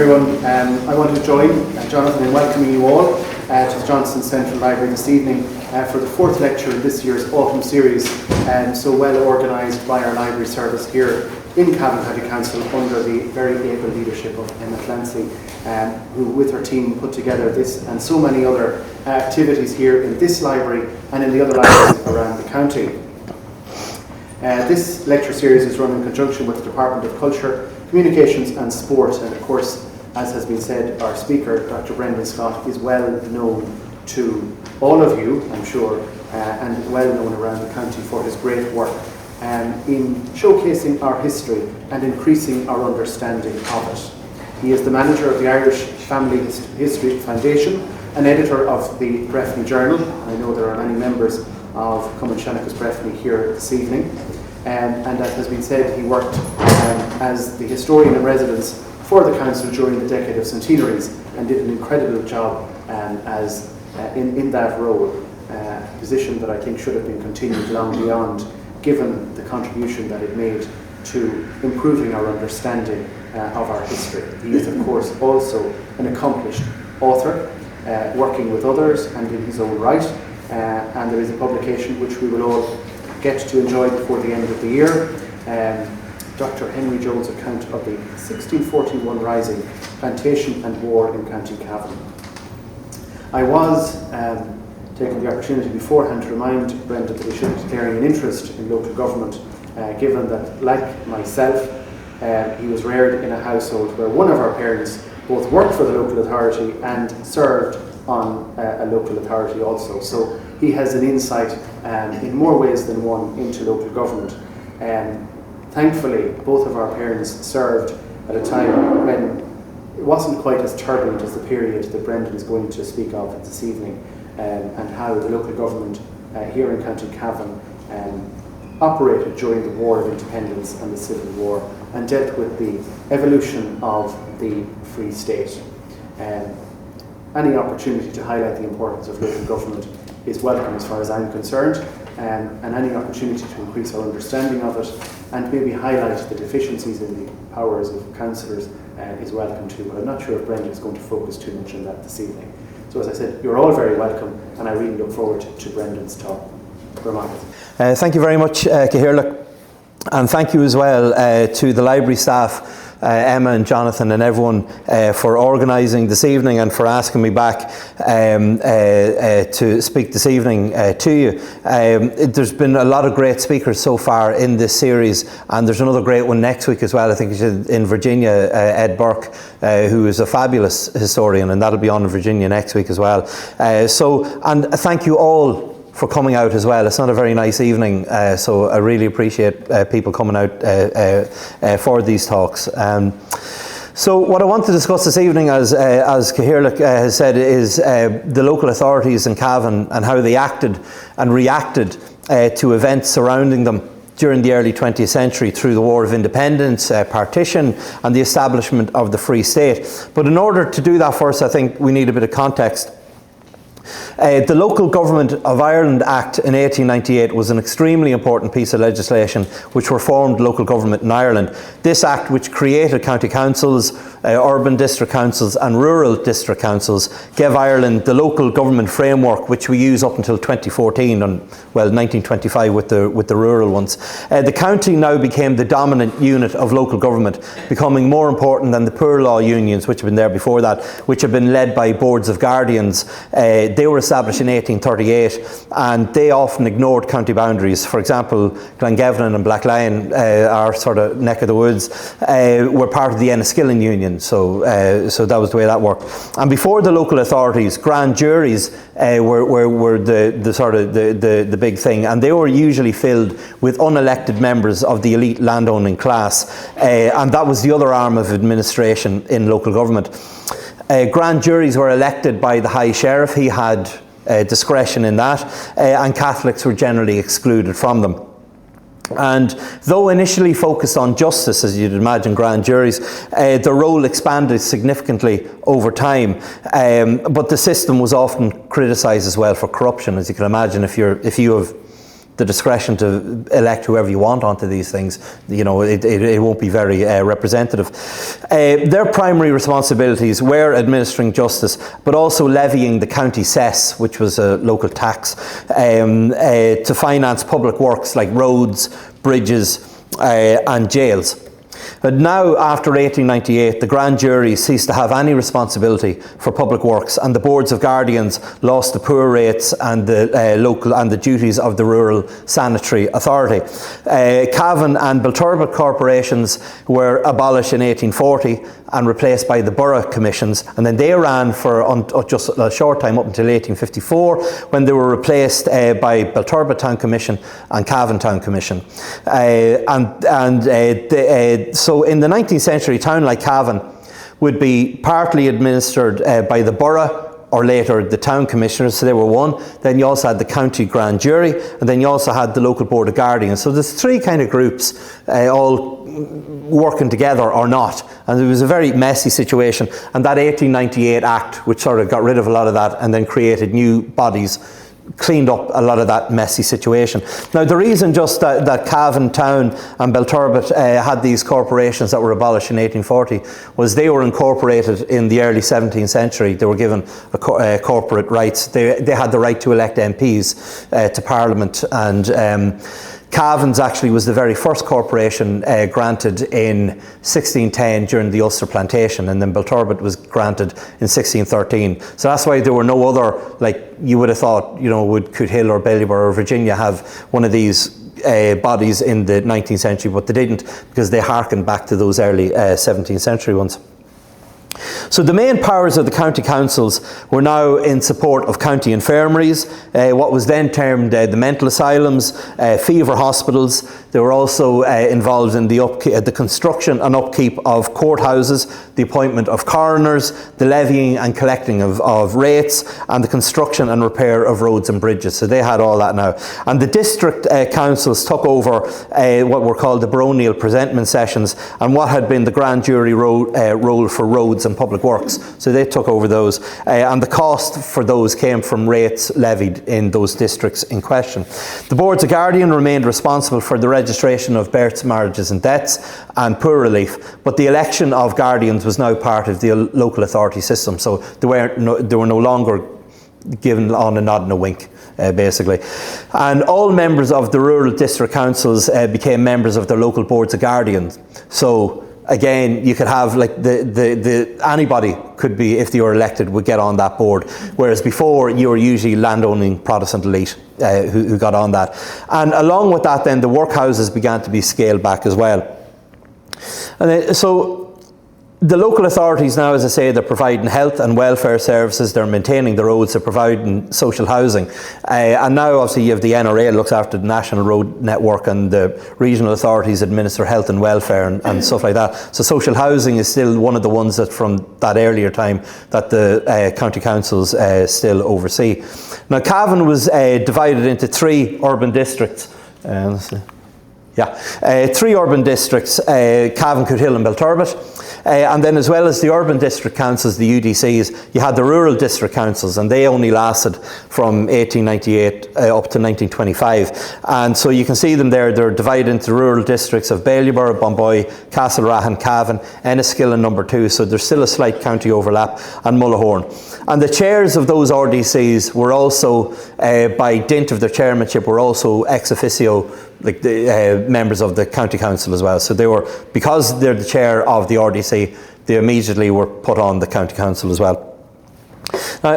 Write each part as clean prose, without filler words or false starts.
everyone. I want to join Jonathan in welcoming you all to Johnston Central Library this evening for the fourth lecture in this year's autumn series, so well organised by our library service here in Cavan County Council under the very able leadership of Emma Clancy, who with her team put together this and so many other activities here in this library and in the other libraries around the county. This lecture series is run in conjunction with the Department of Culture, Communications and Sport, and of course, as has been said, our speaker, Dr. Brendan Scott, is well known to all of you, I'm sure, and well known around the county for his great work in showcasing our history and increasing our understanding of it. He is the manager of the Irish Family History Foundation, an editor of the Breffni Journal. I know there are many members of Cumann Seanachas Breffni here this evening. And as has been said, he worked as the historian in residence for the council during the decade of centenaries and did an incredible job in that role, a position that I think should have been continued long beyond, given the contribution that it made to improving our understanding of our history. He is, of course, also an accomplished author, working with others and in his own right, and there is a publication which we will all get to enjoy before the end of the year, Dr. Henry Jones' account of the 1641 Rising, Plantation and War in County Cavan. I was taking the opportunity beforehand to remind Brendan that he should be declaring an interest in local government, given that, like myself, he was reared in a household where one of our parents both worked for the local authority and served on a local authority also. So he has an insight in more ways than one into local government. Thankfully, both of our parents served at a time when it wasn't quite as turbulent as the period that Brendan is going to speak of this evening, and how the local government here in County Cavan operated during the War of Independence and the Civil War and dealt with the evolution of the Free State. Any opportunity to highlight the importance of local government is welcome as far as I'm concerned, and any opportunity to increase our understanding of it and maybe highlight the deficiencies in the powers of councillors is welcome too, but I'm not sure if Brendan is going to focus too much on that this evening. So as I said, you're all very welcome, and I really look forward to Brendan's talk. Thank you very much, Cahirsla, and thank you as well to the library staff, Emma and Jonathan and everyone, for organising this evening and for asking me back to speak this evening to you. There's been a lot of great speakers so far in this series, and there's another great one next week as well. I think it's in Virginia, Ed Burke, who is a fabulous historian, and that'll be on in Virginia next week as well. And thank you all for coming out as well. It's not a very nice evening, so I really appreciate people coming out for these talks. So what I want to discuss this evening, as Cahirsla has said, is the local authorities in Cavan and how they acted and reacted to events surrounding them during the early 20th century through the War of Independence, partition and the establishment of the Free State. But in order to do that first, I think we need a bit of context. The Local Government of Ireland Act in 1898 was an extremely important piece of legislation which reformed local government in Ireland. This act, which created county councils, urban district councils and rural district councils, gave Ireland the local government framework which we use up until 2014 and 1925 with the rural ones. The county now became the dominant unit of local government, becoming more important than the poor law unions which have been there before that, which have been led by boards of guardians. They were established in 1838 and they often ignored county boundaries. For example, Glengevnin and Blacklion, our sort of neck of the woods, were part of the Enniskillen Union, so that was the way that worked. And before the local authorities, grand juries were the big thing, and they were usually filled with unelected members of the elite landowning class, and that was the other arm of administration in local government. Grand juries were elected by the High Sheriff. He had discretion in that, and Catholics were generally excluded from them. And though initially focused on justice, as you'd imagine grand juries, the role expanded significantly over time, but the system was often criticised as well for corruption. As you can imagine, if you have the discretion to elect whoever you want onto these things, you know, it won't be very representative. Their primary responsibilities were administering justice, but also levying the county cess, which was a local tax, to finance public works like roads, bridges, and jails. But now, after 1898, the grand jury ceased to have any responsibility for public works, and the boards of guardians lost the poor rates and the local and the duties of the rural sanitary authority. Cavan and Belturbet corporations were abolished in 1840 and replaced by the borough commissions, and then they ran for just a short time up until 1854, when they were replaced by Belturbet Town Commission and Cavan Town Commission. So in the 19th century, a town like Cavan would be partly administered by the borough, or later the town commissioners, so they were one. Then you also had the county grand jury, and then you also had the local board of guardians. So there's three kind of groups all working together or not, and it was a very messy situation. And that 1898 Act, which sort of got rid of a lot of that and then created new bodies, cleaned up a lot of that messy situation. Now, the reason just that Cavan Town and Belturbet had these corporations that were abolished in 1840 was they were incorporated in the early 17th century. They were given corporate rights. They had the right to elect MPs to Parliament, and Cavan's actually was the very first corporation granted in 1610 during the Ulster Plantation, and then Belturbet was granted in 1613. So that's why there were no other, like you would have thought, you know, would Cootehill or Ballybor or Virginia have one of these bodies in the 19th century, but they didn't, because they harkened back to those early 17th century ones. So the main powers of the county councils were now in support of county infirmaries, what was then termed the mental asylums, fever hospitals. They were also involved in the construction and upkeep of courthouses, the appointment of coroners, the levying and collecting of rates, and the construction and repair of roads and bridges. So they had all that now. And the district councils took over what were called the baronial presentment sessions, and what had been the grand jury role for roads and public works. So they took over those, and the cost for those came from rates levied in those districts in question. The boards of guardian remained responsible for the registration of births, marriages and deaths, and poor relief, but the election of guardians was now part of the local authority system, so they were no longer given on a nod and a wink, basically. And all members of the rural district councils became members of their local boards of guardians. So again, you could have like anybody could be, if they were elected, would get on that board, whereas before you were usually landowning Protestant elite who got on that. And along with that, then the workhouses began to be scaled back as well. And then, so the local authorities now, as I say, they're providing health and welfare services, they're maintaining the roads, they're providing social housing. And now obviously you have the NRA looks after the national road network, and the regional authorities administer health and welfare and stuff like that. So social housing is still one of the ones that from that earlier time that the county councils still oversee. Now Cavan was divided into three urban districts. Three urban districts, Cavan, Cootehill and Belturbet. And then as well as the urban district councils, the UDCs, you had the rural district councils, and they only lasted from 1898 up to 1925. And so you can see them there, they're divided into rural districts of Ballybor, Bomboy, Castlereagh, Cavan, Enniskillen and number 2, so there's still a slight county overlap, and Mullahoran. And the chairs of those RDCs were also, by dint of their chairmanship, were also ex officio, like the members of the county council as well. So they were, because they're the chair of the RDC, they immediately were put on the county council as well.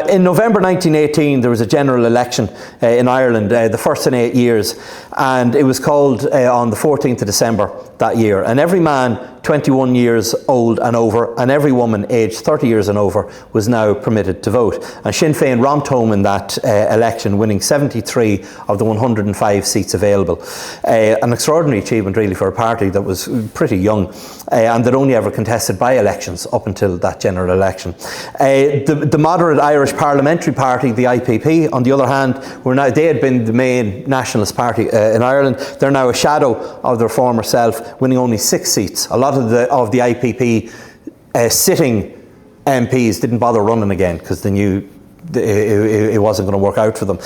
In November 1918 there was a general election in Ireland, the first in 8 years, and it was called on the 14th of December that year, and every man 21 years old and over, and every woman aged 30 years and over was now permitted to vote. And Sinn Féin romped home in that election, winning 73 of the 105 seats available. An extraordinary achievement really for a party that was pretty young and that only ever contested by-elections up until that general election. The moderate Irish Parliamentary Party, the IPP, on the other hand, they had been the main nationalist party in Ireland. They're now a shadow of their former self, winning only 6 seats. A lot of the IPP sitting MPs didn't bother running again because they knew it wasn't going to work out for them.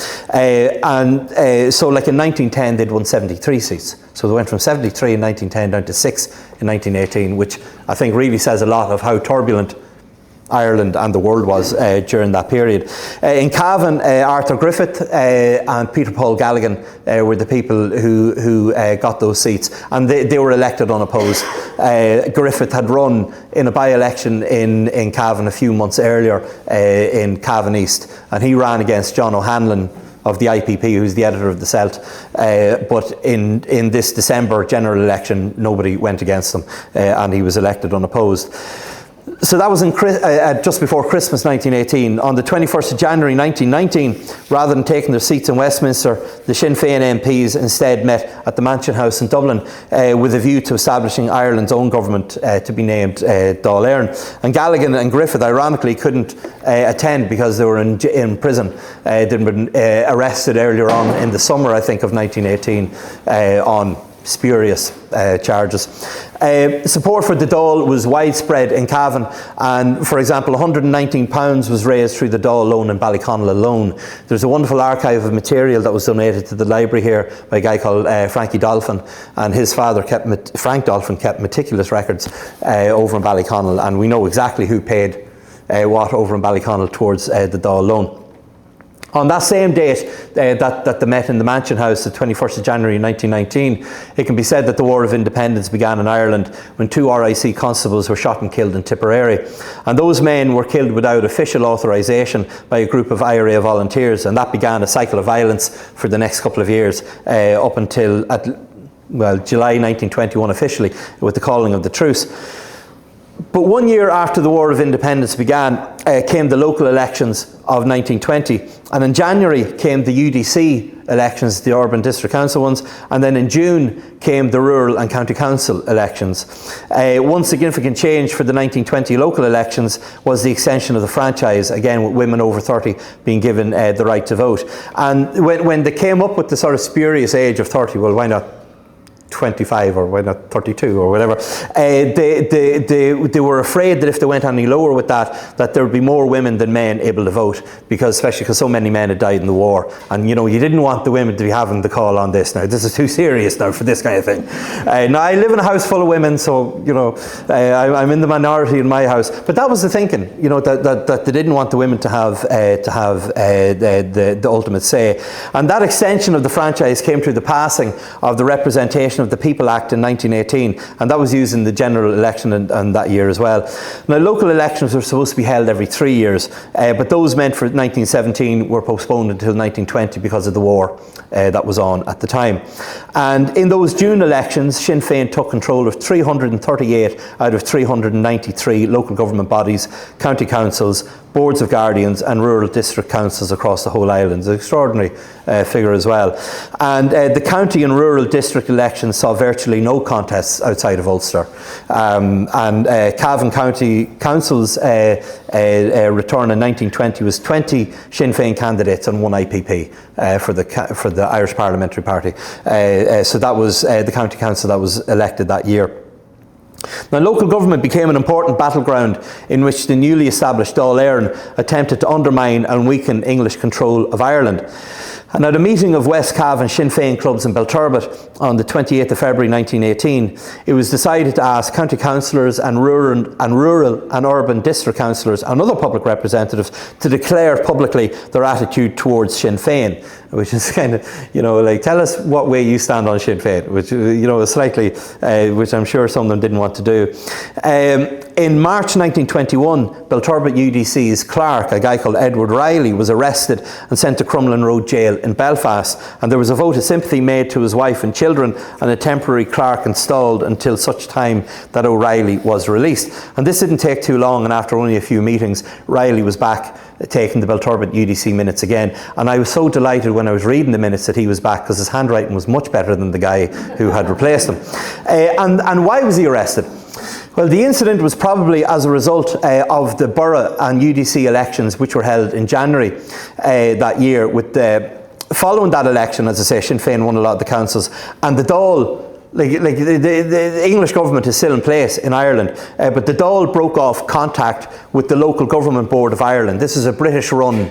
So like in 1910 they'd won 73 seats. So they went from 73 in 1910 down to 6 in 1918, which I think really says a lot of how turbulent Ireland and the world was during that period. In Cavan, Arthur Griffith and Peter Paul Galligan were the people who got those seats, and they were elected unopposed. Griffith had run in a by-election in Cavan a few months earlier in Cavan East, and he ran against John O'Hanlon of the IPP, who's the editor of the Celt, but in this December general election nobody went against him, and he was elected unopposed. So that was just before Christmas 1918. On the 21st of January 1919, rather than taking their seats in Westminster, the Sinn Féin MPs instead met at the Mansion House in Dublin with a view to establishing Ireland's own government to be named Dáil Éireann. And Galligan and Griffith ironically couldn't attend because they were in prison. They'd been arrested earlier on in the summer, I think, of 1918 on spurious charges. Support for the Dáil was widespread in Cavan, and for example £119 was raised through the Dáil loan in Ballyconnell alone. There's a wonderful archive of material that was donated to the library here by a guy called Frankie Dolphin, and his father Frank Dolphin kept meticulous records over in Ballyconnell, and we know exactly who paid what over in Ballyconnell towards the Dáil loan. On that same date that they met in the Mansion House, the 21st of January 1919, it can be said that the War of Independence began in Ireland when 2 RIC constables were shot and killed in Tipperary. And those men were killed without official authorisation by a group of IRA volunteers, and that began a cycle of violence for the next couple of years, up until July 1921 officially, with the calling of the truce. But 1 year after the War of Independence began came the local elections of 1920, and in January came the UDC elections, the Urban District Council ones, and then in June came the Rural and County Council elections. One significant change for the 1920 local elections was the extension of the franchise, again with women over 30 being given the right to vote. And when they came up with the sort of spurious age of 30, well, why not 25 or why not 32 or whatever, they were afraid that if they went any lower with that there would be more women than men able to vote, especially because so many men had died in the war, and you didn't want the women to be having the call on this. Now this is too serious now for this kind of thing. Now I live in a house full of women, so I'm in the minority in my house, but that was the thinking, that they didn't want the women to have the ultimate say. And that extension of the franchise came through the passing of the Representation of the People Act in 1918, and that was used in the general election and that year as well. Now local elections were supposed to be held every 3 years, but those meant for 1917 were postponed until 1920 because of the war that was on at the time. And in those June elections, Sinn Féin took control of 338 out of 393 local government bodies, county councils, boards of guardians and rural district councils across the whole island. It's an extraordinary figure as well. And the county and rural district elections saw virtually no contests outside of Ulster. And Cavan County Council's return in 1920 was 20 Sinn Féin candidates and 1 IPP for the Irish Parliamentary Party. So that was the county council that was elected that year. Now local government became an important battleground in which the newly established Dáil Éireann attempted to undermine and weaken English control of Ireland. And at a meeting of West Cavan Sinn Féin clubs in Belturbet on the 28th of February 1918, it was decided to ask county councillors and rural and urban district councillors and other public representatives to declare publicly their attitude towards Sinn Féin, which is kind of, tell us what way you stand on Sinn Féin, which, is slightly, which I'm sure some of them didn't want to do. In March 1921, Belturbet UDC's clerk, a guy called Edward Riley, was arrested and sent to Crumlin Road Jail in Belfast, and there was a vote of sympathy made to his wife and children and a temporary clerk installed until such time that O'Reilly was released. And this didn't take too long, and after only a few meetings, Riley was back taking the Belturbet UDC minutes again, and I was so delighted when I was reading the minutes that he was back, because his handwriting was much better than the guy who had replaced him. And why was he arrested? Well, the incident was probably as a result of the borough and UDC elections which were held in January that year. Following that election, as I say, Sinn Féin won a lot of the councils, and the Dáil, the English government is still in place in Ireland, but the Dáil broke off contact with the local government board of Ireland. This is a British-run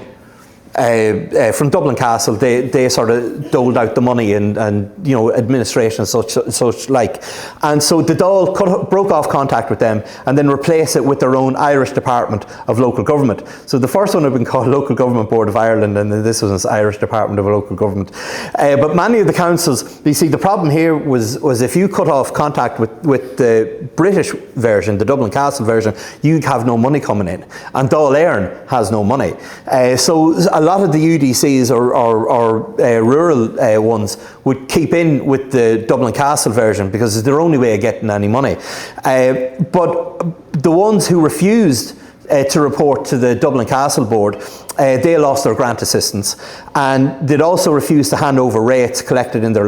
from Dublin Castle. They sort of doled out the money and administration and such like. And so the Dáil broke off contact with them and then replaced it with their own Irish Department of Local Government. So the first one had been called Local Government Board of Ireland, and then this was Irish Department of Local Government. But many of the councils, you see, the problem here was if you cut off contact with the British version, the Dublin Castle version, you'd have no money coming in. And Dáil Éireann has no money. So a lot of the UDCs or rural ones would keep in with the Dublin Castle version because it's their only way of getting any money. But the ones who refused to report to the Dublin Castle Board, they lost their grant assistance, and they'd also refused to hand over rates collected in their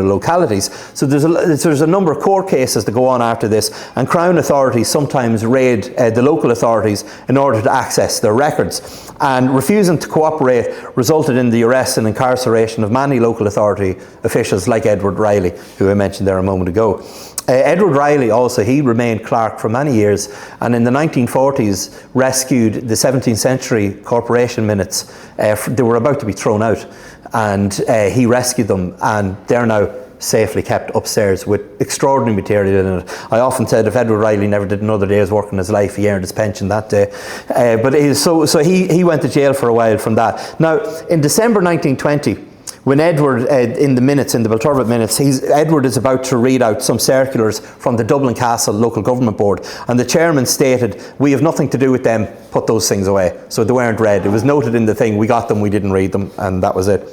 localities. So there's a number of court cases that go on after this, and Crown authorities sometimes raid the local authorities in order to access their records. And refusing to cooperate resulted in the arrest and incarceration of many local authority officials like Edward Riley, who I mentioned there a moment ago. Edward Riley also, he remained clerk for many years, and in the 1940s rescued the 17th century corporation minutes. They were about to be thrown out, and he rescued them, and they're now safely kept upstairs with extraordinary material in it. I often said if Edward Riley never did another day's work in his life, he earned his pension that day. But he went to jail for a while from that. Now, in December 1920, when Edward, in the Belturbet minutes, Edward is about to read out some circulars from the Dublin Castle Local Government Board, and the chairman stated, "We have nothing to do with them, put those things away." So they weren't read. It was noted in the thing, we got them, we didn't read them, and that was it.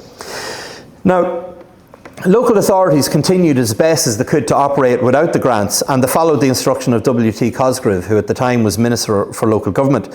Now, local authorities continued as best as they could to operate without the grants, and they followed the instruction of W.T. Cosgrave, who at the time was Minister for Local Government.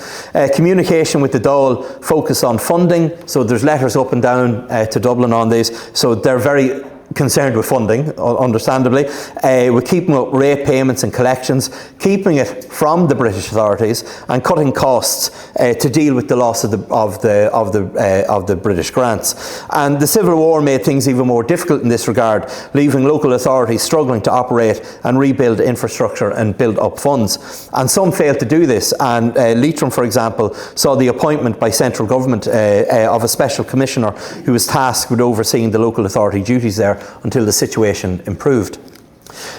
Communication with the Dáil focused on funding, so there's letters up and down to Dublin on this, so they're very concerned with funding, understandably. We're keeping up rate payments and collections, keeping it from the British authorities, and cutting costs to deal with the loss of the British grants. And the Civil War made things even more difficult in this regard, leaving local authorities struggling to operate and rebuild infrastructure and build up funds. And some failed to do this. And Leitrim, for example, saw the appointment by central government of a special commissioner who was tasked with overseeing the local authority duties there until the situation improved.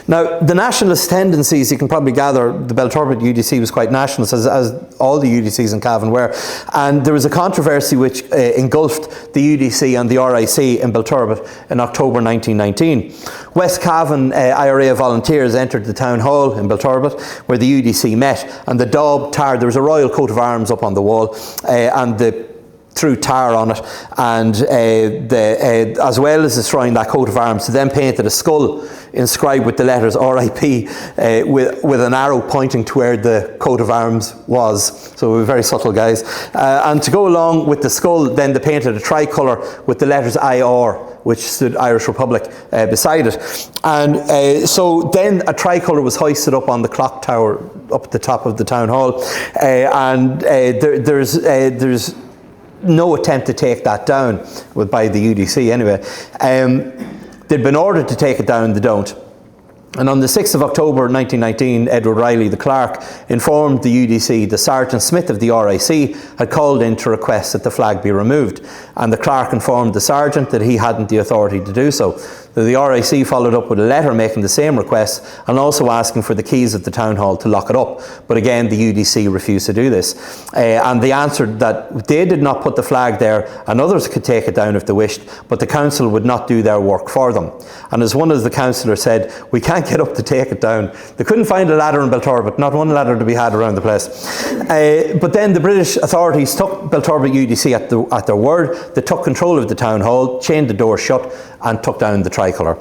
Now, the nationalist tendencies, you can probably gather, the Belturbet UDC was quite nationalist, as all the UDCs in Cavan were, and there was a controversy which engulfed the UDC and the RIC in Belturbet in October 1919. West Cavan IRA volunteers entered the town hall in Belturbet where the UDC met, and the daub tar, there was a royal coat of arms up on the wall, and threw tar on it, and as well as destroying that coat of arms, they then painted a skull inscribed with the letters RIP with an arrow pointing to where the coat of arms was. So we were very subtle guys. And to go along with the skull, then they painted a tricolour with the letters IR, which stood Irish Republic, beside it. And so then a tricolour was hoisted up on the clock tower up at the top of the town hall, and there's no attempt to take that down by the UDC anyway. They'd been ordered to take it down, they don't. And on the 6th of October 1919, Edward Riley, the clerk, informed the UDC that Sergeant Smith of the RIC had called in to request that the flag be removed. And the clerk informed the sergeant that he hadn't the authority to do so. The RIC followed up with a letter making the same request and also asking for the keys of the town hall to lock it up. But again, the UDC refused to do this. And they answered that they did not put the flag there and others could take it down if they wished, but the council would not do their work for them. And as one of the councillors said, "We can't get up to take it down." They couldn't find a ladder in Belturbet, not one ladder to be had around the place. But then the British authorities took Belturbet UDC at their word. They took control of the town hall, chained the door shut, and took down the tricolour.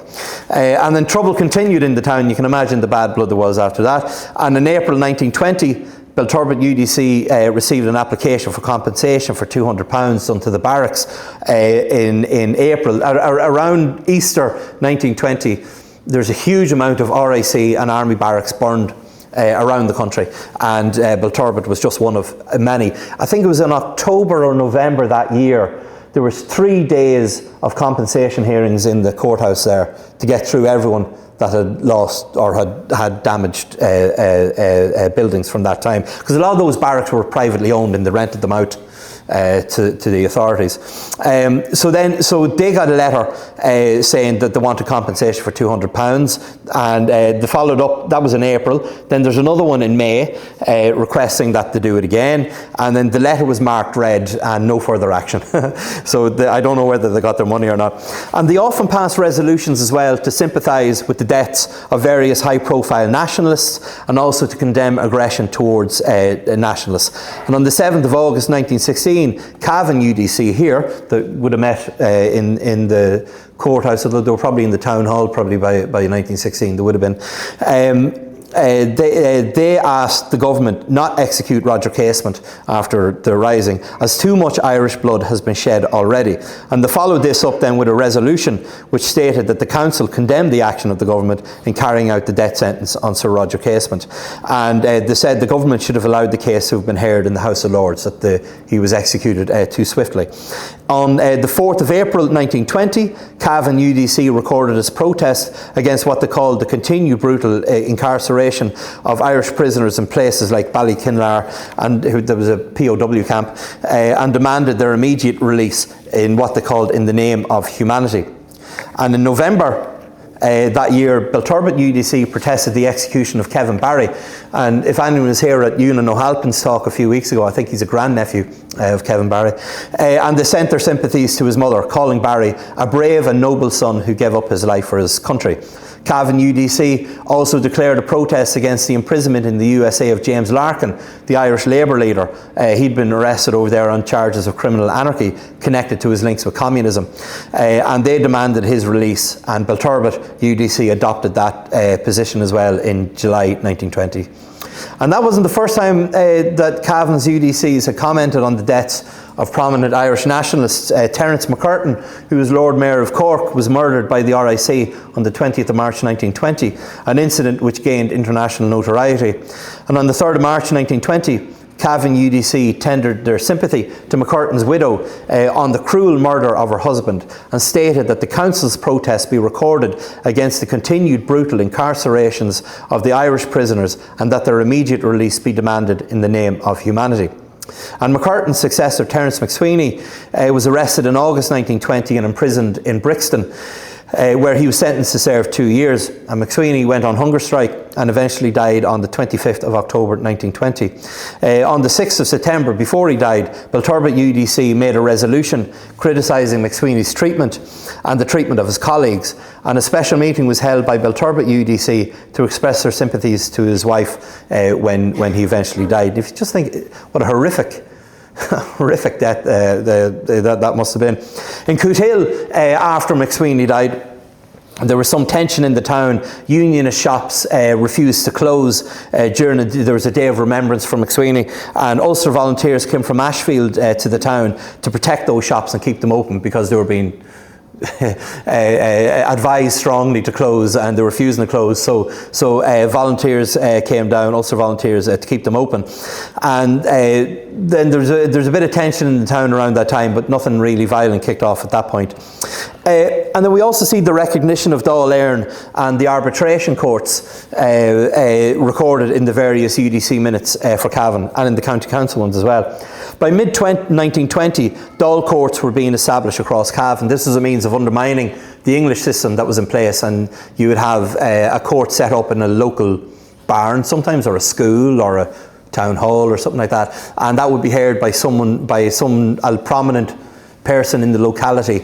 And then trouble continued in the town. You can imagine the bad blood there was after that. And in April 1920, Belturbet UDC received an application for compensation for £200 done to the barracks in April. Around Easter 1920, there's a huge amount of RIC and Army barracks burned around the country, and Belturbet was just one of many. I think it was in October or November that year, there was 3 days of compensation hearings in the courthouse there to get through everyone that had lost or had damaged buildings from that time. Because a lot of those barracks were privately owned and they rented them out to the authorities. So they got a letter saying that they wanted compensation for £200, and they followed up. That was in April. Then there's another one in May requesting that they do it again, and then the letter was marked red and no further action. So I don't know whether they got their money or not. And they often pass resolutions as well to sympathise with the deaths of various high-profile nationalists, and also to condemn aggression towards nationalists. And on the 7th of August 1916, Cavan UDC here, that would have met in the courthouse, although they were probably in the town hall probably by 1916, they would have been. They asked the government not execute Roger Casement after the rising, as too much Irish blood has been shed already. And they followed this up then with a resolution which stated that the council condemned the action of the government in carrying out the death sentence on Sir Roger Casement. And they said the government should have allowed the case to have been heard in the House of Lords, that he was executed too swiftly. On the 4th of April 1920, Cavan UDC recorded its protest against what they called the continued brutal incarceration of Irish prisoners in places like Ballykinlar, and there was a POW camp, and demanded their immediate release in what they called in the name of humanity. And in November that year, Belturbet UDC protested the execution of Kevin Barry. And if anyone was here at Ewan O'Halpin's talk a few weeks ago, I think he's a grandnephew of Kevin Barry. And they sent their sympathies to his mother, calling Barry a brave and noble son who gave up his life for his country. Cavan UDC also declared a protest against the imprisonment in the USA of James Larkin, the Irish Labour leader. He'd been arrested over there on charges of criminal anarchy connected to his links with communism. And they demanded his release, and Belturbet UDC adopted that position as well in July 1920. And that wasn't the first time that Cavan's UDCs had commented on the deaths of prominent Irish nationalists. Terence McCurtain, who was Lord Mayor of Cork, was murdered by the RIC on the 20th of March 1920, an incident which gained international notoriety. And on the 3rd of March 1920, Cavan UDC tendered their sympathy to McCurtain's widow on the cruel murder of her husband, and stated that the council's protest be recorded against the continued brutal incarcerations of the Irish prisoners, and that their immediate release be demanded in the name of humanity. And McCurtain's successor, Terence McSweeney, was arrested in August 1920 and imprisoned in Brixton, where he was sentenced to serve 2 years. And McSweeney went on hunger strike and eventually died on the 25th of October 1920. On the 6th of September, before he died, Belturbet UDC made a resolution criticising McSweeney's treatment and the treatment of his colleagues. And a special meeting was held by Belturbet UDC to express their sympathies to his wife when he eventually died. If you just think what a horrific death that must have been. In Cootehill, after McSweeney died, there was some tension in the town. Unionist shops refused to close there was a day of remembrance for McSweeney, and Ulster volunteers came from Ashfield to the town to protect those shops and keep them open, because they were being advised strongly to close, and they were refusing to close. So volunteers came down, Ulster volunteers, to keep them open. And then there's a bit of tension in the town around that time, but nothing really violent kicked off at that point. And then we also see the recognition of Dáil Éireann and the arbitration courts recorded in the various UDC minutes for Cavan, and in the County Council ones as well. By mid-1920, Dáil courts were being established across Cavan. This was a means of undermining the English system that was in place, and you would have a court set up in a local barn sometimes, or a school, or a town hall, or something like that, and that would be heard by some prominent person in the locality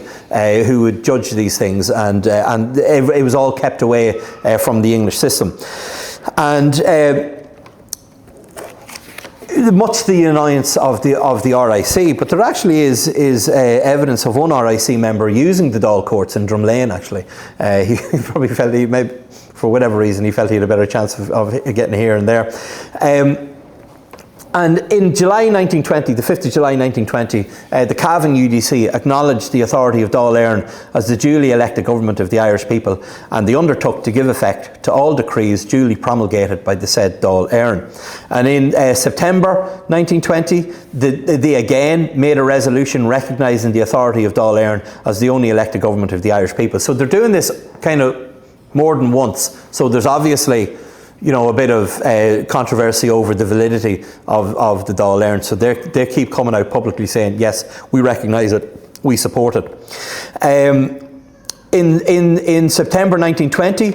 who would judge these things, and it was all kept away from the English system. And much to the annoyance of the RIC, but there actually is evidence of one RIC member using the Dáil courts in Drumlane. Actually, he probably felt for whatever reason, he felt he had a better chance of getting here and there. And in July 1920, the 5th of July 1920, the Cavan UDC acknowledged the authority of Dáil Éireann as the duly elected government of the Irish people, and they undertook to give effect to all decrees duly promulgated by the said Dáil Éireann. And in September 1920, they again made a resolution recognising the authority of Dáil Éireann as the only elected government of the Irish people. So they're doing this kind of more than once. So there's obviously, a bit of controversy over the validity of the Dáil Éireann. So they keep coming out publicly saying, yes, we recognise it, we support it. In September 1920,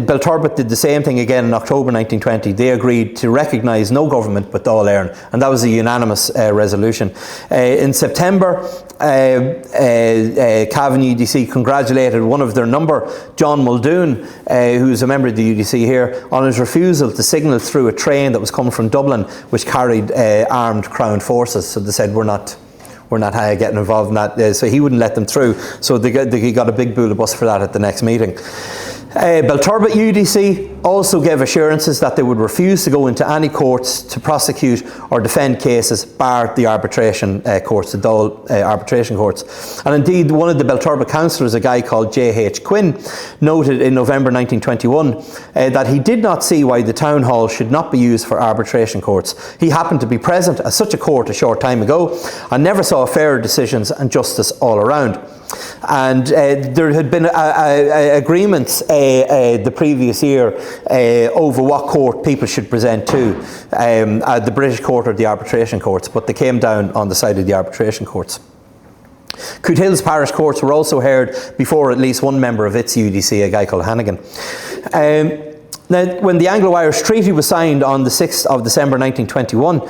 Belturbet did the same thing again in October 1920. They agreed to recognise no government but Dáil Éireann, and that was a unanimous resolution. In September, Cavan UDC congratulated one of their number, John Muldoon, who is a member of the UDC here, on his refusal to signal through a train that was coming from Dublin, which carried armed Crown forces. So they said, we're not getting involved in that, so he wouldn't let them through. So he got a big boulibus for that at the next meeting. Belturbet UDC also gave assurances that they would refuse to go into any courts to prosecute or defend cases, bar the arbitration courts, the Dáil arbitration courts. And indeed, one of the Belturbet councillors, a guy called J.H. Quinn, noted in November 1921 that he did not see why the town hall should not be used for arbitration courts. He happened to be present at such a court a short time ago and never saw fairer decisions and justice all around. And there had been agreements the previous year over what court people should present to, the British court or the arbitration courts, but they came down on the side of the arbitration courts. Coothill's parish courts were also heard before at least one member of its UDC, a guy called Hannigan. Now, when the Anglo-Irish Treaty was signed on the 6th of December 1921,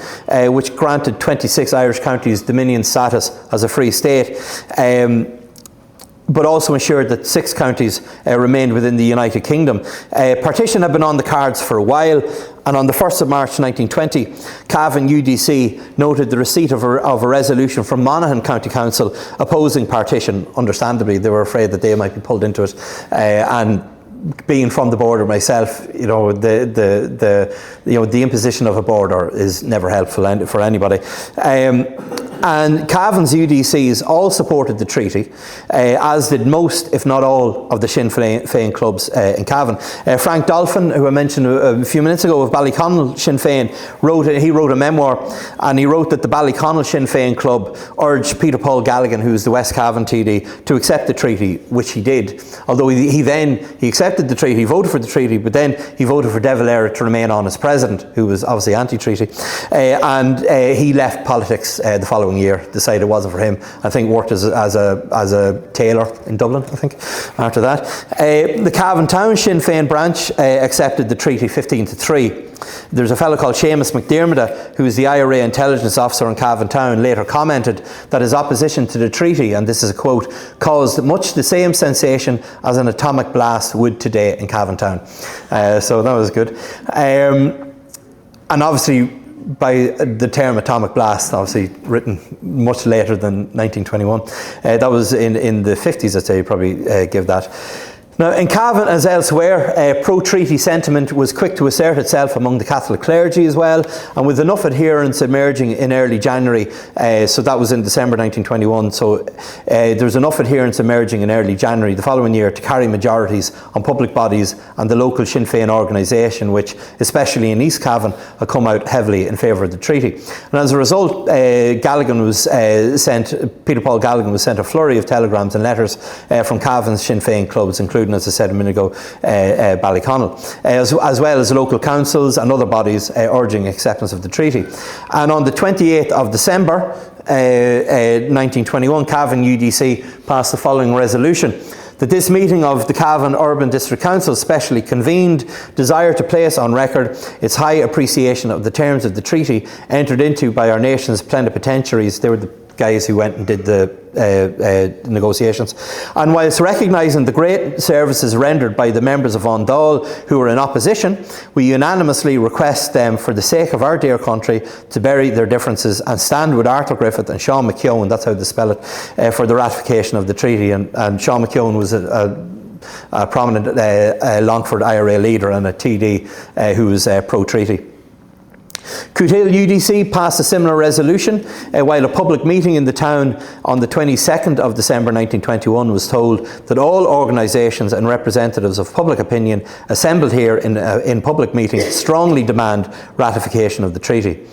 which granted 26 Irish counties Dominion status as a free state, but also ensured that 6 counties remained within the United Kingdom. Partition had been on the cards for a while, and on the 1st of March 1920, Cavan UDC noted the receipt of a resolution from Monaghan County Council opposing partition. Understandably, they were afraid that they might be pulled into it, and being from the border myself, the imposition of a border is never helpful for anybody. And Cavan's UDCs all supported the treaty, as did most, if not all, of the Sinn Féin clubs in Cavan. Frank Dolphin, who I mentioned a few minutes ago, of Ballyconnell Sinn Féin, wrote a memoir, and he wrote that the Ballyconnell Sinn Féin club urged Peter Paul Galligan, who is the West Cavan TD, to accept the treaty, which he did. Although he accepted the treaty, he voted for the treaty, but then he voted for De Valera to remain on as president, who was obviously anti-treaty, and he left politics the following year, decided it wasn't for him. I think worked as a tailor in Dublin, I think, after that. The Cavan Town Sinn Féin branch accepted the treaty 15-3. There's a fellow called Seamus McDermott, who is the IRA intelligence officer in Cavan Town, later commented that his opposition to the treaty, and this is a quote, caused much the same sensation as an atomic blast would today in Cavan Town. So that was good. And obviously, by the term atomic blast, obviously written much later than 1921. That was in the 50s, I'd say, you'd probably give that. Now, in Cavan, as elsewhere, pro-treaty sentiment was quick to assert itself among the Catholic clergy as well, and with enough adherents emerging in early January, so that was in December 1921, so there was enough adherents emerging in early January the following year to carry majorities on public bodies and the local Sinn Féin organisation, which, especially in East Cavan, had come out heavily in favour of the treaty. And as a result, Peter Paul Galligan was sent a flurry of telegrams and letters from Cavan's Sinn Féin clubs, including, as I said a minute ago, Ballyconnell, as well as local councils and other bodies urging acceptance of the treaty. And on the 28th of December 1921, Cavan UDC passed the following resolution: that this meeting of the Cavan Urban District Council, specially convened, desire to place on record its high appreciation of the terms of the treaty entered into by our nation's plenipotentiaries. They were the guys who went and did the negotiations. And whilst recognising the great services rendered by the members of An Dáil who were in opposition, we unanimously request them, for the sake of our dear country, to bury their differences and stand with Arthur Griffith and Sean McKeown, that's how they spell it, for the ratification of the treaty. And Sean McKeown was a prominent Longford IRA leader and a TD who was pro-treaty. Coothill UDC passed a similar resolution, while a public meeting in the town on the 22nd of December 1921 was told that all organisations and representatives of public opinion assembled here in public meetings strongly demand ratification of the treaty.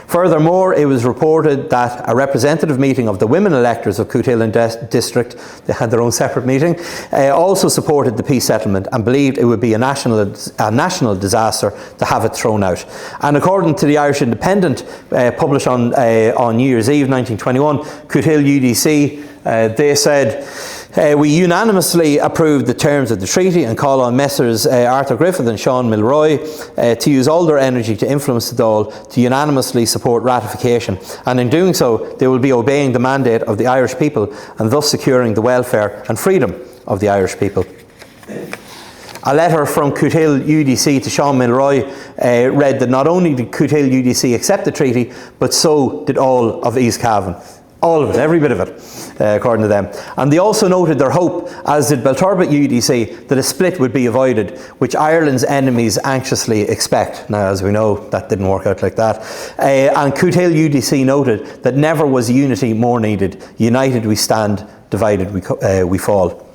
Furthermore, it was reported that a representative meeting of the women electors of Cootehill District, they had their own separate meeting, also supported the peace settlement and believed it would be a national disaster to have it thrown out. And according to the Irish Independent, published on New Year's Eve 1921, Cootehill UDC, they said, we unanimously approved the terms of the treaty and call on Messrs Arthur Griffith and Sean Milroy to use all their energy to influence the Dáil to unanimously support ratification, and in doing so they will be obeying the mandate of the Irish people and thus securing the welfare and freedom of the Irish people. A letter from Cootehill UDC to Sean Milroy read that not only did Cootehill UDC accept the treaty, but so did all of East Cavan. All of it, every bit of it, according to them. And they also noted their hope, as did Belturbet UDC, that a split would be avoided, which Ireland's enemies anxiously expect. Now, as we know, that didn't work out like that. And Cootehill UDC noted that never was unity more needed. United we stand, divided we fall.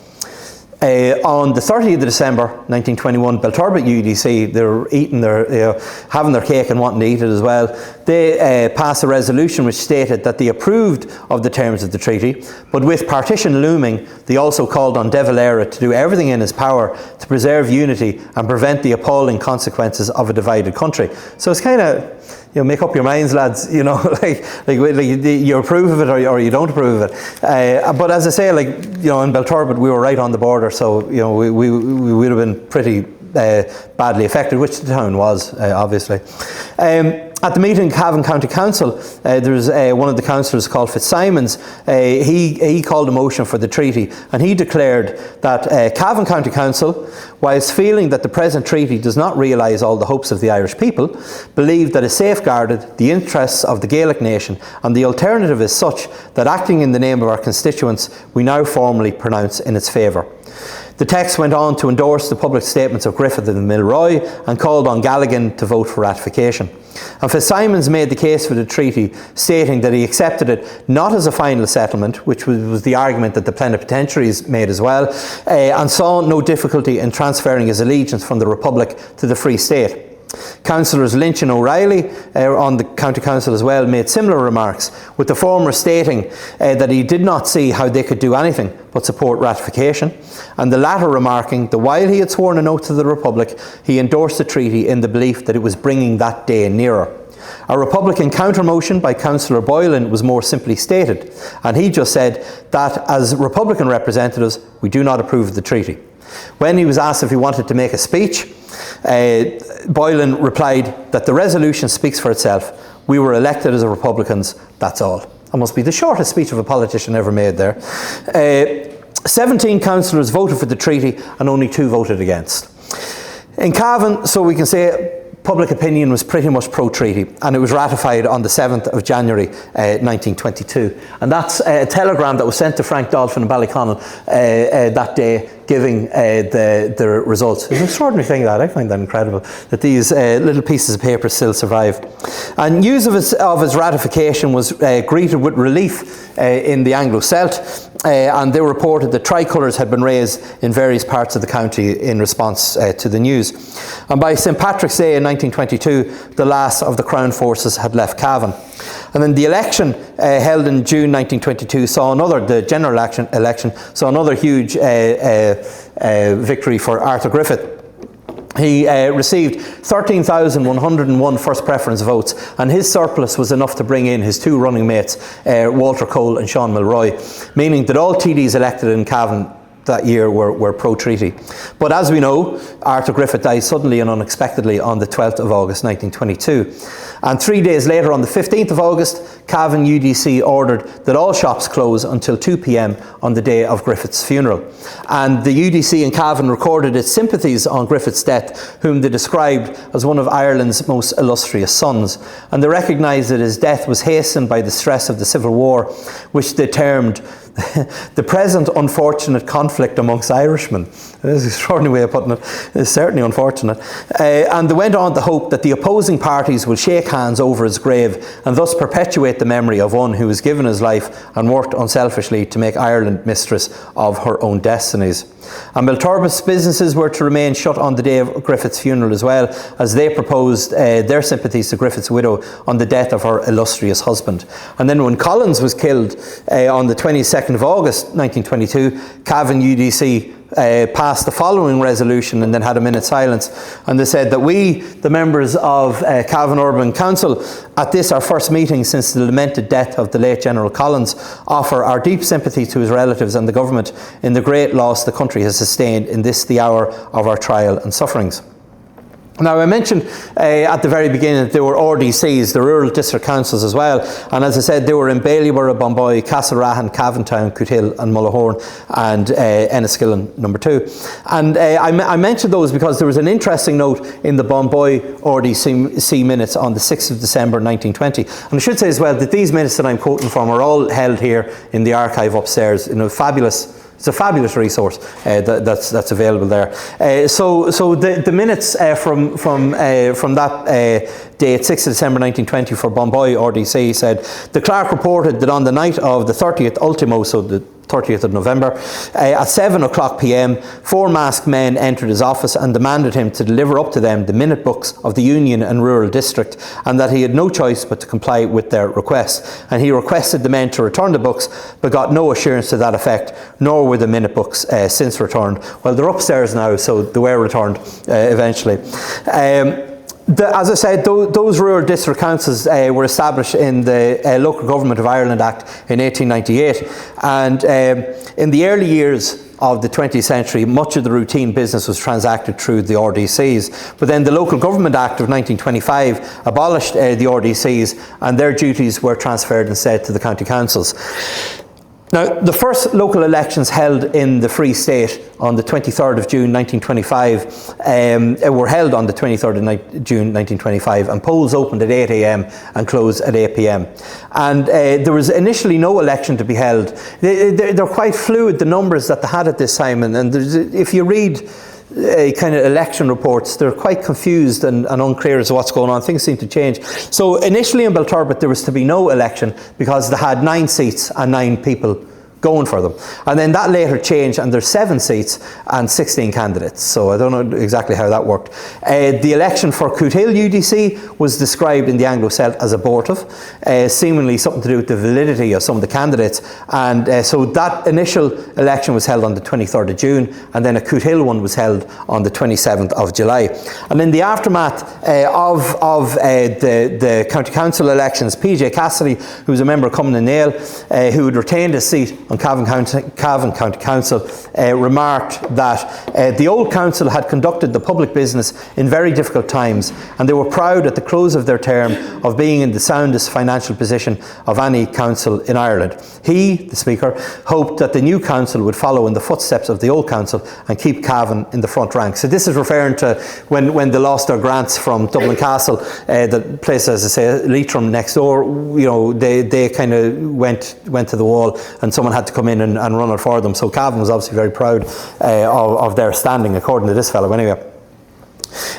On the 30th of December 1921, Belturbet UDC, they were eating their, having their cake and wanting to eat it as well. They passed a resolution which stated that they approved of the terms of the treaty, but with partition looming, they also called on De Valera to do everything in his power to preserve unity and prevent the appalling consequences of a divided country. So it's kind of, make up your minds, lads. Like you approve of it or you don't approve of it. But as I say, in Belturbet, we were right on the border, so we would have been pretty badly affected, which the town was, obviously. At the meeting of Cavan County Council, there was one of the councillors called Fitzsimons. He called a motion for the treaty, and he declared that Cavan County Council, whilst feeling that the present treaty does not realise all the hopes of the Irish people, believed that it safeguarded the interests of the Gaelic nation, and the alternative is such that, acting in the name of our constituents, we now formally pronounce in its favour. The text went on to endorse the public statements of Griffith and Milroy and called on Galligan to vote for ratification. And Fitzsimons made the case for the treaty, stating that he accepted it not as a final settlement, which was the argument that the plenipotentiaries made as well, and saw no difficulty in transferring his allegiance from the Republic to the Free State. Councillors Lynch and O'Reilly on the County Council as well made similar remarks, with the former stating that he did not see how they could do anything but support ratification, and the latter remarking that while he had sworn an oath to the Republic, he endorsed the treaty in the belief that it was bringing that day nearer. A Republican counter-motion by Councillor Boylan was more simply stated, and he just said that as Republican representatives we do not approve of the treaty. When he was asked if he wanted to make a speech, Boylan replied that the resolution speaks for itself. We were elected as Republicans, that's all. That must be the shortest speech of a politician ever made there. 17 councillors voted for the treaty and only 2 voted against. In Cavan, so we can say, public opinion was pretty much pro-treaty, and it was ratified on the 7th of January 1922. And that's a telegram that was sent to Frank Dolphin in Ballyconnell that day, giving the results. It's an extraordinary thing, that I find that incredible, that these little pieces of paper still survive. And news of its ratification was greeted with relief in the Anglo-Celt, and they reported that tricolours had been raised in various parts of the county in response to the news. And by St Patrick's Day in 1922, the last of the Crown forces had left Cavan. And then the election held in June 1922 saw another, the general election saw another huge victory for Arthur Griffith. He received 13,101 first preference votes, and his surplus was enough to bring in his 2 running mates, Walter Cole and Sean Milroy, meaning that all TDs elected in Cavan that year were pro-treaty. But as we know, Arthur Griffith died suddenly and unexpectedly on the 12th of August 1922. And 3 days later, on the 15th of August, Cavan UDC ordered that all shops close until 2 p.m. on the day of Griffith's funeral. And the UDC in Cavan recorded its sympathies on Griffith's death, whom they described as one of Ireland's most illustrious sons. And they recognised that his death was hastened by the stress of the Civil War, which they termed The present unfortunate conflict amongst Irishmen. That is an extraordinary way of putting it. It's certainly unfortunate. And they went on to hope that the opposing parties will shake hands over his grave and thus perpetuate the memory of one who has given his life and worked unselfishly to make Ireland mistress of her own destinies. And Belturbat's businesses were to remain shut on the day of Griffith's funeral as well, as they proposed their sympathies to Griffith's widow on the death of her illustrious husband. And then when Collins was killed on the 22nd of August 1922, Cavan UDC passed the following resolution and then had a minute's silence. And they said that we, the members of Cavan Urban Council, at this our first meeting since the lamented death of the late General Collins, offer our deep sympathy to his relatives and the government in the great loss the country has sustained in this the hour of our trial and sufferings. Now, I mentioned at the very beginning that there were RDCs, the Rural District Councils as well, and as I said, they were in Ballyborough, Bomboy, Castlerahan, Cavantown, Cootehill and Mullahoran, and Enniskillen number 2. And I mentioned those because there was an interesting note in the Bomboy RDC minutes on the 6th of December 1920. And I should say as well that these minutes that I'm quoting from are all held here in the archive upstairs. It's a fabulous resource that's available there. So the minutes from that date, 6th of December 1920 for Bomboy RDC said, the clerk reported that on the night of the 30th ultimo, so the 30th of November, at 7 o'clock p.m, 4 masked men entered his office and demanded him to deliver up to them the minute books of the Union and Rural District, and that he had no choice but to comply with their request. And he requested the men to return the books, but got no assurance to that effect, nor were the minute books since returned. Well, they're upstairs now, so they were returned eventually. As I said, those rural district councils were established in the Local Government of Ireland Act in 1898, and in the early years of the 20th century, much of the routine business was transacted through the RDCs. But then the Local Government Act of 1925 abolished the RDCs, and their duties were transferred instead to the county councils. Now, the first local elections held in the Free State on the 23rd of June 1925 were held on the 23rd of June 1925, and polls opened at 8 a.m. and closed at 8 p.m. And there was initially no election to be held. They're quite fluid, the numbers that they had at this time, and if you read kind of election reports, they're quite confused and unclear as to what's going on. Things seem to change. So initially in Belturbat there was to be no election because they had 9 seats and 9 people going for them. And then that later changed, and there's 7 seats and 16 candidates. So I don't know exactly how that worked. The election for Cootehill UDC was described in the Anglo-Celt as abortive, seemingly something to do with the validity of some of the candidates. And so that initial election was held on the 23rd of June, and then a Cootehill one was held on the 27th of July. And in the aftermath of the County Council elections, PJ Cassidy, who was a member of Cummin and Nail, who had retained his seat on Cavan County Council, remarked that the old council had conducted the public business in very difficult times, and they were proud at the close of their term of being in the soundest financial position of any council in Ireland. He, the Speaker, hoped that the new council would follow in the footsteps of the old council and keep Cavan in the front rank. So this is referring to when they lost their grants from Dublin Castle, the place, as I say, Leitrim next door. You know, they kind of went to the wall, and someone had to come in and run it for them. So Cavan was obviously very proud of their standing, according to this fellow anyway.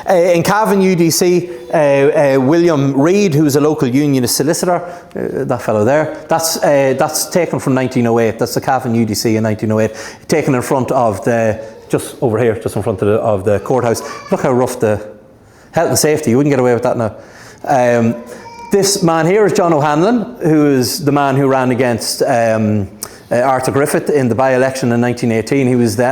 In Cavan UDC, William Reid, who's a local unionist solicitor, that fellow there, that's taken from 1908. That's the Cavan UDC in 1908, taken in front of just over here, just in front of the courthouse. Look how rough the health and safety, you wouldn't get away with that now. This man here is John O'Hanlon, who is the man who ran against Arthur Griffith in the by-election in 1918. He was the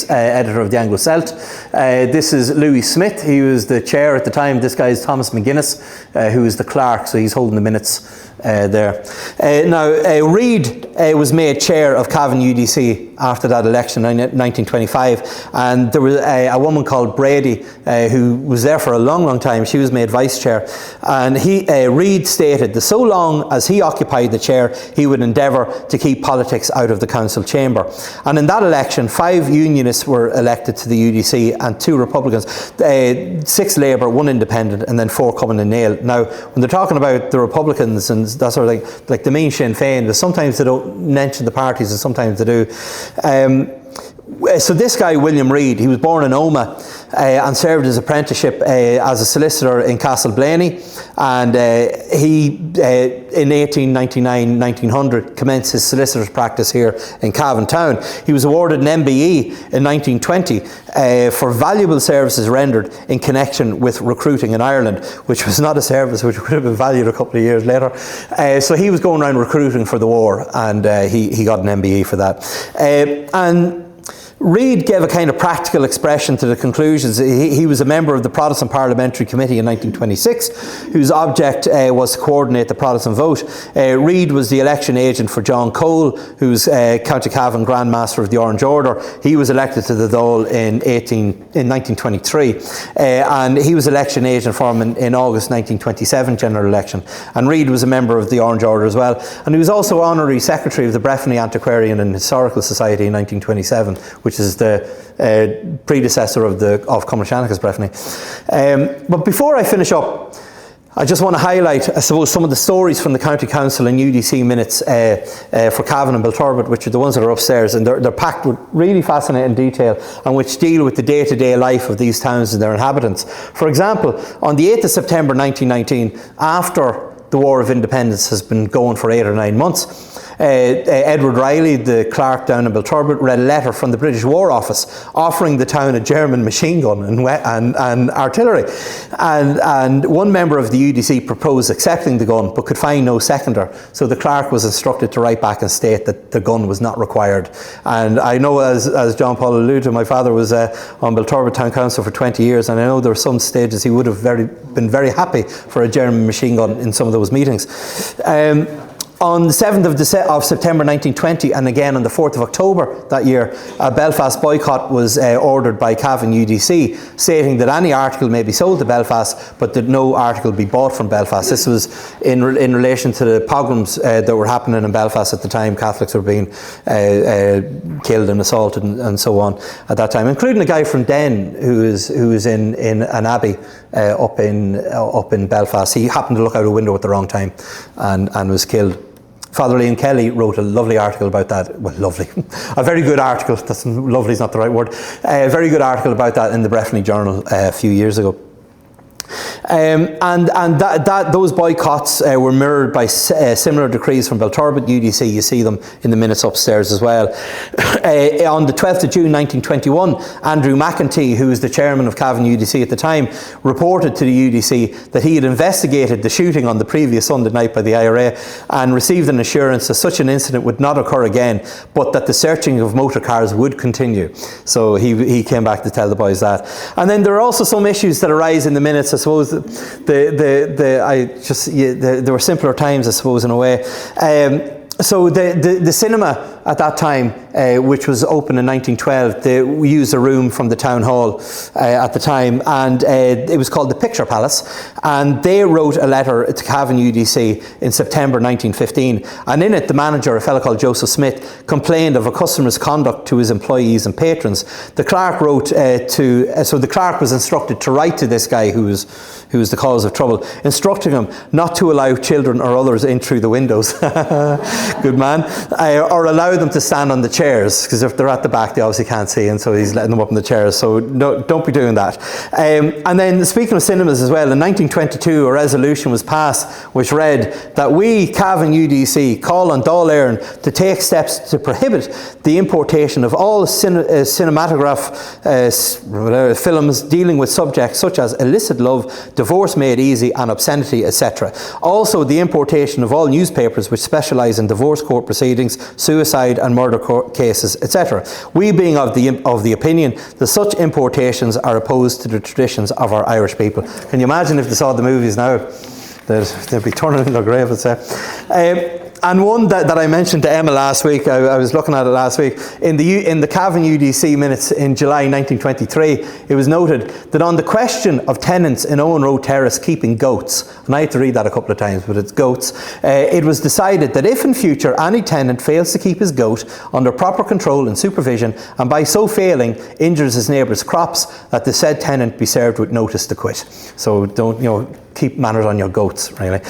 editor of the Anglo-Celt. This is Louis Smith. He was the chair at the time. This guy is Thomas McGuinness, who is the clerk, so he's holding the minutes there. Now, Reid was made chair of Cavan UDC after that election in 1925, and there was a woman called Brady who was there for a long time. She was made vice chair, and Reid stated that so long as he occupied the chair, he would endeavour to keep politics out of the council chamber. And in that election, 5 unionists were elected to the UDC and 2 Republicans, 6 Labour, 1 Independent, and then 4 Cummin and Nail. Now, when they're talking about the Republicans and unions, that sort of thing, like the main Sinn Féin. But sometimes they don't mention the parties and sometimes they do. So this guy, William Reid, he was born in Omagh and served his apprenticeship as a solicitor in Castleblaney, and he in 1899-1900 commenced his solicitor's practice here in Cavan Town. He was awarded an MBE in 1920 for valuable services rendered in connection with recruiting in Ireland, which was not a service which would have been valued a couple of years later. So he was going around recruiting for the war, and he got an MBE for that. And Reid gave a kind of practical expression to the conclusions. He was a member of the Protestant Parliamentary Committee in 1926, whose object was to coordinate the Protestant vote. Reid was the election agent for John Cole, who's County Cavan Grand Master of the Orange Order. He was elected to the Dáil in 1923, and he was election agent for him in August 1927 general election. And Reid was a member of the Orange Order as well, and he was also honorary secretary of the Breffni Antiquarian and Historical Society in 1927, which is the predecessor of Cumhairshanachas Breffni. But before I finish up, I just want to highlight, I suppose, some of the stories from the County Council and UDC minutes for Cavan and Belturbet, which are the ones that are upstairs, and they're packed with really fascinating detail and which deal with the day-to-day life of these towns and their inhabitants. For example, on the 8th of September 1919, after the War of Independence has been going for 8 or 9 months, Edward Riley, the clerk down in Belturbet, read a letter from the British War Office offering the town a German machine gun and artillery. And one member of the UDC proposed accepting the gun but could find no seconder. So the clerk was instructed to write back and state that the gun was not required. And I know, as John Paul alluded to, my father was on Belturbet Town Council for 20 years, and I know there were some stages he would have been very happy for a German machine gun in some of those meetings. On the 7th of September 1920, and again on the 4th of October that year, a Belfast boycott was ordered by Cavan UDC, stating that any article may be sold to Belfast, but that no article be bought from Belfast. This was in relation to the pogroms that were happening in Belfast at the time. Catholics were being killed and assaulted and so on at that time, including a guy from Den who was in an abbey up in Belfast. He happened to look out a window at the wrong time and was killed. Father Liam Kelly wrote a lovely article about that. Well, lovely. A very good article. Lovely is not the right word. A very good article about that in the Breffni Journal a few years ago. Those boycotts were mirrored by similar decrees from Belturbet UDC. You see them in the minutes upstairs as well. On the 12th of June 1921, Andrew McEntee, who was the chairman of Cavan UDC at the time, reported to the UDC that he had investigated the shooting on the previous Sunday night by the IRA and received an assurance that such an incident would not occur again, but that the searching of motor cars would continue. So he came back to tell the boys that. And then there are also some issues that arise in the minutes. I suppose there were simpler times, I suppose, in a way. So the cinema at that time, which was open in 1912, we used a room from the town hall at the time, and it was called the Picture Palace, and they wrote a letter to Cavan UDC in September 1915, and in it the manager, a fellow called Joseph Smith, complained of a customer's conduct to his employees and patrons. The clerk wrote so the clerk was instructed to write to this guy who was the cause of trouble, instructing him not to allow children or others in through the windows. Good man. Or allow them to stand on the chairs, because if they're at the back they obviously can't see, and so he's letting them up in the chairs, so no, don't be doing that. And then, speaking of cinemas as well, in 1922 a resolution was passed which read that we, Cavan UDC, call on Dáil Éireann to take steps to prohibit the importation of all cinematograph films dealing with subjects such as illicit love, divorce made easy and obscenity, etc. Also the importation of all newspapers which specialise in divorce court proceedings, suicide and murder cases, etc. We being of the opinion that such importations are opposed to the traditions of our Irish people. Can you imagine if they saw the movies now? They'd be turning in their grave, I'd say. And one that I mentioned to Emma last week, I was looking at it last week, in the Cavan UDC minutes in July 1923, it was noted that on the question of tenants in Owen Road Terrace keeping goats, and I had to read that a couple of times, but it's goats, it was decided that if in future any tenant fails to keep his goat under proper control and supervision, and by so failing injures his neighbour's crops, that the said tenant be served with notice to quit. So don't, keep manners on your goats, really.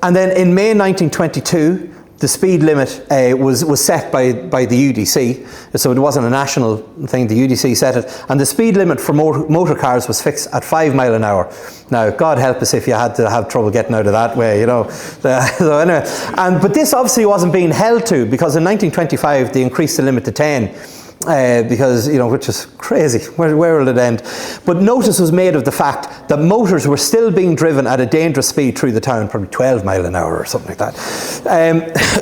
And then in May 1922, the speed limit was set by the UDC, so it wasn't a national thing. The UDC set it, and the speed limit for motor cars was fixed at 5 miles an hour. Now, God help us if you had to have trouble getting out of that way, you know. So anyway, but this obviously wasn't being held to, because in 1925 they increased the limit to 10. Because, you know, which is crazy. Where will it end? But notice was made of the fact that motors were still being driven at a dangerous speed through the town, probably 12 miles an hour or something like that.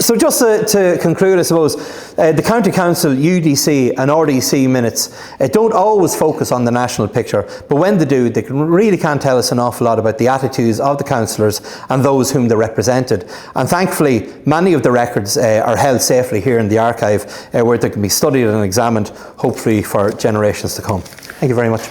So just to conclude, I suppose, the County Council, UDC and RDC minutes don't always focus on the national picture, but when they do, they really can tell us an awful lot about the attitudes of the councillors and those whom they represented. And thankfully, many of the records are held safely here in the archive, where they can be studied and examined, hopefully for generations to come. Thank you very much.